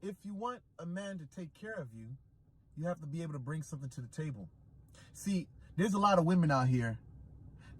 if you want a man to take care of you, you have to be able to bring something to the table. See, there's a lot of women out here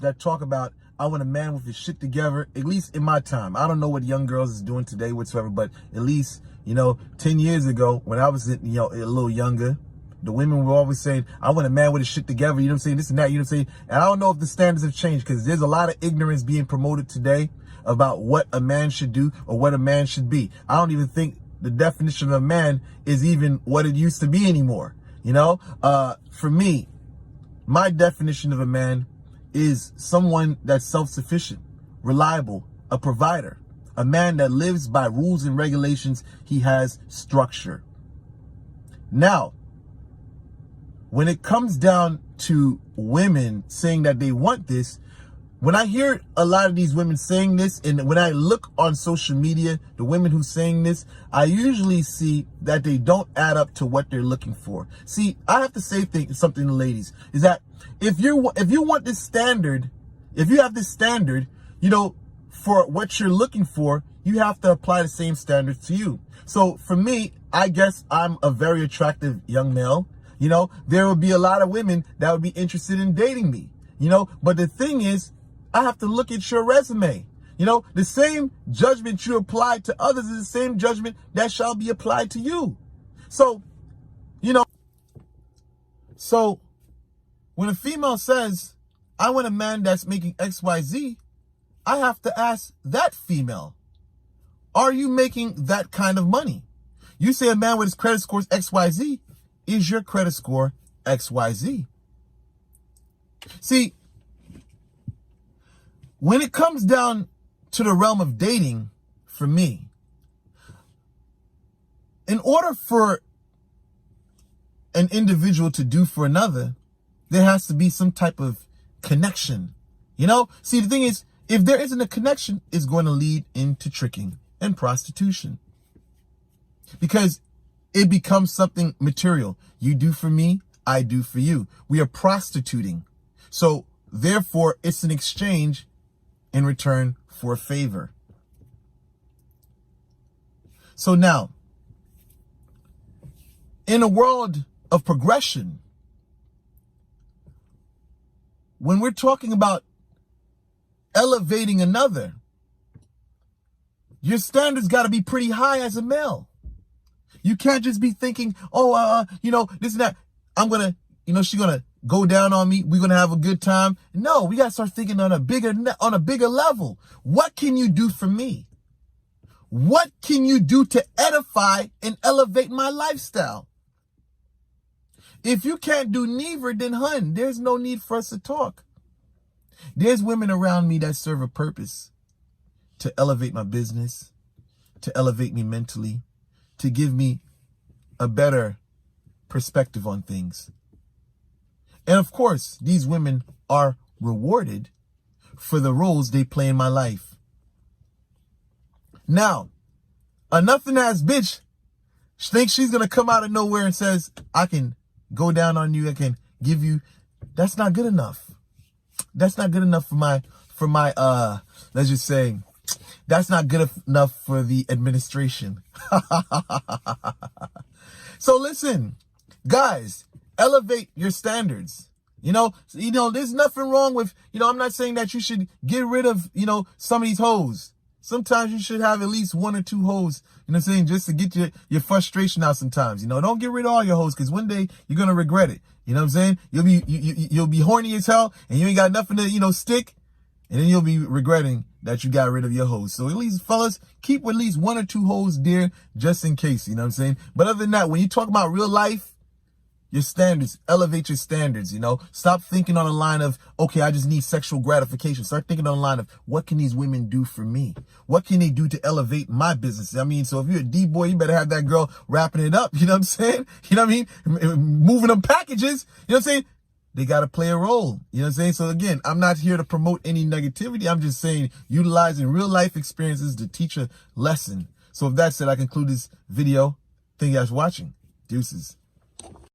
that talk about, I want a man with his shit together, at least in my time. I don't know what young girls is doing today whatsoever, but at least, 10 years ago, when I was, a little younger, the women were always saying, I want a man with his shit together, this and that, And I don't know if the standards have changed, because there's a lot of ignorance being promoted today about what a man should do or what a man should be. I don't even think the definition of a man is even what it used to be anymore. For me, my definition of a man is someone that's self-sufficient, reliable, a provider, a man that lives by rules and regulations. He has structure. Now, when it comes down to women saying that they want this, when I hear a lot of these women saying this, and when I look on social media, the women who saying this, I usually see that they don't add up to what they're looking for. See, I have to say something to ladies, is that if you want this standard, if you have this standard, for what you're looking for, you have to apply the same standards to you. So for me, I guess I'm a very attractive young male. There will be a lot of women that would be interested in dating me, but the thing is, I have to look at your resume. The same judgment you apply to others is the same judgment that shall be applied to you. So, so when a female says, I want a man that's making XYZ, I have to ask that female, are you making that kind of money? You say a man with his credit score is XYZ, is your credit score XYZ? See, when it comes down to the realm of dating, for me, in order for an individual to do for another, there has to be some type of connection. See, the thing is, if there isn't a connection, it's going to lead into tricking and prostitution. Because it becomes something material. You do for me, I do for you. We are prostituting. So therefore, it's an exchange in return for a favor. So now, in a world of progression, when we're talking about elevating another, your standards got to be pretty high as a male. You can't just be thinking, this and that. I'm going to, she's going to go down on me. We're going to have a good time. No, we got to start thinking on a bigger level. What can you do for me? What can you do to edify and elevate my lifestyle? If you can't do neither, then hun, there's no need for us to talk. There's women around me that serve a purpose to elevate my business, to elevate me mentally, to give me a better perspective on things. And of course, these women are rewarded for the roles they play in my life. Now, a nothing-ass bitch thinks she's going to come out of nowhere and says, I can go down on you, I can give you. That's not good enough. That's not good enough for my let's just say, that's not good enough for the administration. So listen, guys, elevate your standards. There's nothing wrong with, I'm not saying that you should get rid of, some of these hoes. Sometimes you should have at least one or two hoes, just to get your frustration out sometimes. Don't get rid of all your hoes, because one day you're going to regret it. You'll be horny as hell and you ain't got nothing to, stick. And then you'll be regretting that you got rid of your hoes. So at least, fellas, keep at least one or two hoes dear, just in case, But other than that, when you talk about real life, your standards, elevate your standards, Stop thinking on the line of, okay, I just need sexual gratification. Start thinking on the line of, what can these women do for me? What can they do to elevate my business? So if you're a D-boy, you better have that girl wrapping it up, moving them packages, They got to play a role, So again, I'm not here to promote any negativity. I'm just saying, utilizing real life experiences to teach a lesson. So with that said, I conclude this video. Thank you guys for watching. Deuces.